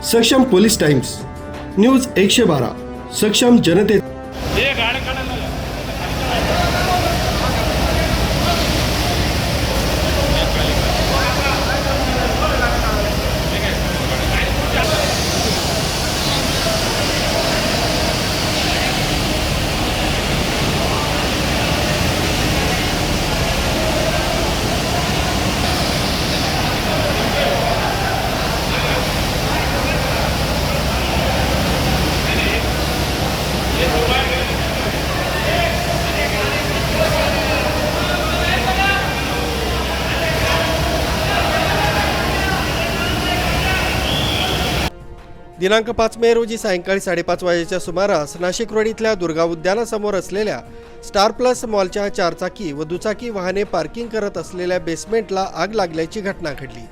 सक्षम police times, news 112, सक्षम जनते। दिनांक 5 मे रोजी सायंकाळी 5:30 वाजेच्या सुमारास नाशिक रोड इथल्या दुर्गा उद्यानासमोर असलेल्या स्टार प्लस मॉलच्या चारचाकी व दुचाकी वाहने पार्किंग करत असलेल्या बेसमेंटला आग लागल्याची घटना घडली।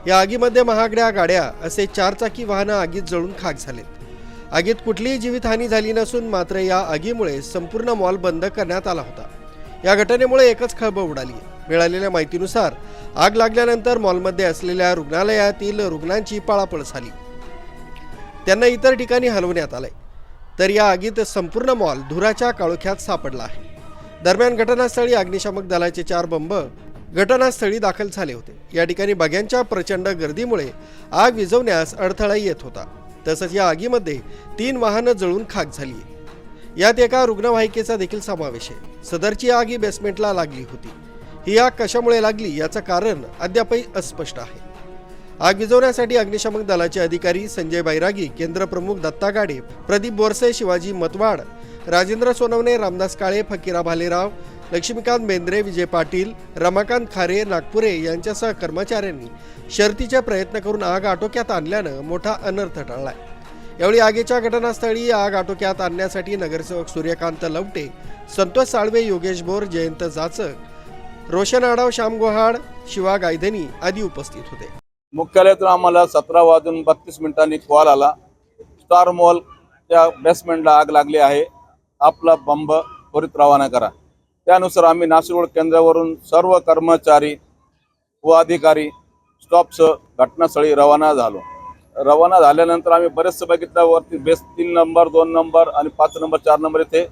या आगीमध्ये महागड्या गाड्या असे चारचाकी वाहनं आगीत जळून खाक झालेत। आगीत कुठलीही जीवितहानी झाली नसून मात्र या आगीमुळे संपूर्ण मॉल बंद करण्यात आला होता। या घटनेमुळे एकच खळबळ उडाली। मिळालेल्या माहितीनुसार आग लागल्यानंतर मॉलमध्ये असलेल्या रुग्णालयातील रुग्णांची पळापळ झाली, त्यांना इतर ठिकाणी हलवण्यात आले, तर या आगीत संपूर्ण मॉल धुराच्या काळोख्यात सापडला आहे। दरम्यान घटनास्थळी अग्निशामक दलाचे 4 बंब घटनास्थळी दाखल झाले होते। या ठिकाणी बघ्यांच्या प्रचंड गर्दीमुळे आग विझवण्यास अडथळा येत होता। तसंच या आगीमध्ये 3 वाहनं जळून खाक झाली। यात एका रुग्णवाहिकेचा देखील समावेश आहे। सदरची आग ही बेसमेंटला लागली होती। ही आग कशामुळे लागली याचं कारण अद्यापही अस्पष्ट आहे। आग विझवण्यासाठी अग्निशामक दलाचे अधिकारी संजय बैरागी, केंद्र प्रमुख दत्ता गाडे, प्रदीप बोरसे, शिवाजी मतवाड, राजेंद्र सोनवणे, रामदास काळे, फकीरा भालेराव, लक्ष्मीकांत बेंद्रे, विजय पाटील, रमाकांत खारे, नागपुरे यांच्यासह कर्मचाऱ्यांनी शर्थीचे प्रयत्न करून आग आटोक्यात आणल्यानं मोठा अनर्थ टळलाय। यावेळी आगीच्या घटनास्थळी आग आटोक्यात आणण्यासाठी नगरसेवक सूर्यकांत लवटे, संतोष साळवे, योगेश बोर, जयंत जाचक, रोशन आडाव, श्याम गोहाड, शिवा गायधनी आदी उपस्थित होते। मुख्यालयातून आम्हाला 17:32 कॉल आला, स्टार मॉलच्या बेसमेंटला आग लागली आहे, आपला बंब त्वरित रवाना करा। त्यानुसार आम्ही नाशिक रोड केंद्रावरून सर्व कर्मचारी व अधिकारी स्टॉपसह घटनास्थळी रवाना झालो। रवाना झाल्यानंतर आम्ही बरेचसे बघितलं, वरती बेस 3 नंबर, 2 नंबर आणि 5 नंबर, 4 नंबर इथे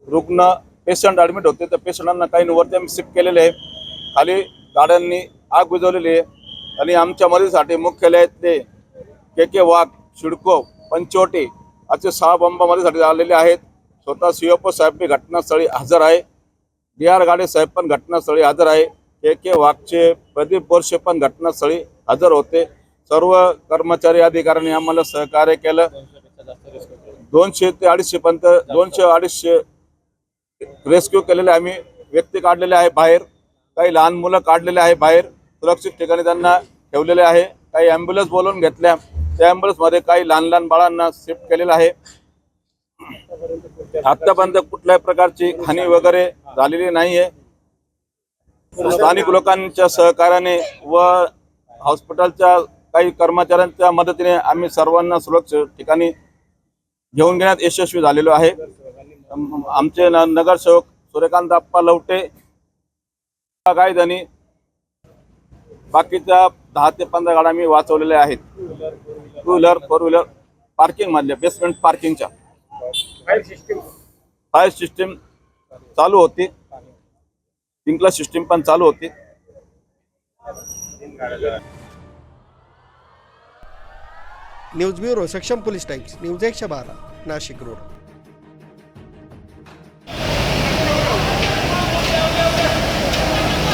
रुग्ण पेशंट ॲडमिट होते। त्या पेशंटांना काही वरती आम्ही शिफ्ट केलेले आहे, खाली गाड्यांनी आग विझवलेली आहे। आणि आमच्या मदतीसाठी मुख्यालयातले के वाघ, शिडको, पंचवटी असे 6 बंब मदतीसाठी आलेले आहेत। स्वतः सीओपो साहेब बी घटनास्थळी हजर आहे, DR गाडे साहेब पण घटनास्थळी हजर आहे, के वाघचे प्रदीप बोरसे पण घटनास्थळी हजर होते। सर्व कर्मचारी अधिकाऱ्यांनी आम्हाला सहकार्य केलं। 200 ते 250 पर्यंत 200-250 रेस्क्यू केलेले, आम्ही व्यक्ती काढलेले आहे बाहेर, काही लहान मुलं काढलेले आहे बाहेर, सुरक्षित ठिकाणी त्यांना ठेवलेले आहे। काही ॲम्ब्युलन्स बोलवून घेतल्या, त्या ॲम्ब्युलन्समध्ये काही लहान बाळांना शिफ्ट केलेलं आहे। आतापर्यंत कुठल्याही प्रकारची हानी वगैरे झालेली नाही आहे। स्थानिक लोकांच्या सहकार्याने व हॉस्पिटलच्या काही कर्मचाऱ्यांच्या मदतीने आम्ही सर्वांना सुरक्षित ठिकाणी घेऊन घेण्यात यशस्वी झालेलो आहे। आमचे नगरसेवक सूर्यकांत अप्पा लवटे, गायधनी, बाकीच्या 10 ते 15 गाड्या मी वाचवलेल्या आहेत। 2 व्हीलर 4 व्हीलर पार्किंग मधल्या बेसमेंट पार्किंगच्या फायर सिस्टीम चालू होती, स्प्रिंकलर सिस्टीम पण चालू होती। न्यूज ब्युरो, सक्षम police times, news 112, Nashik road.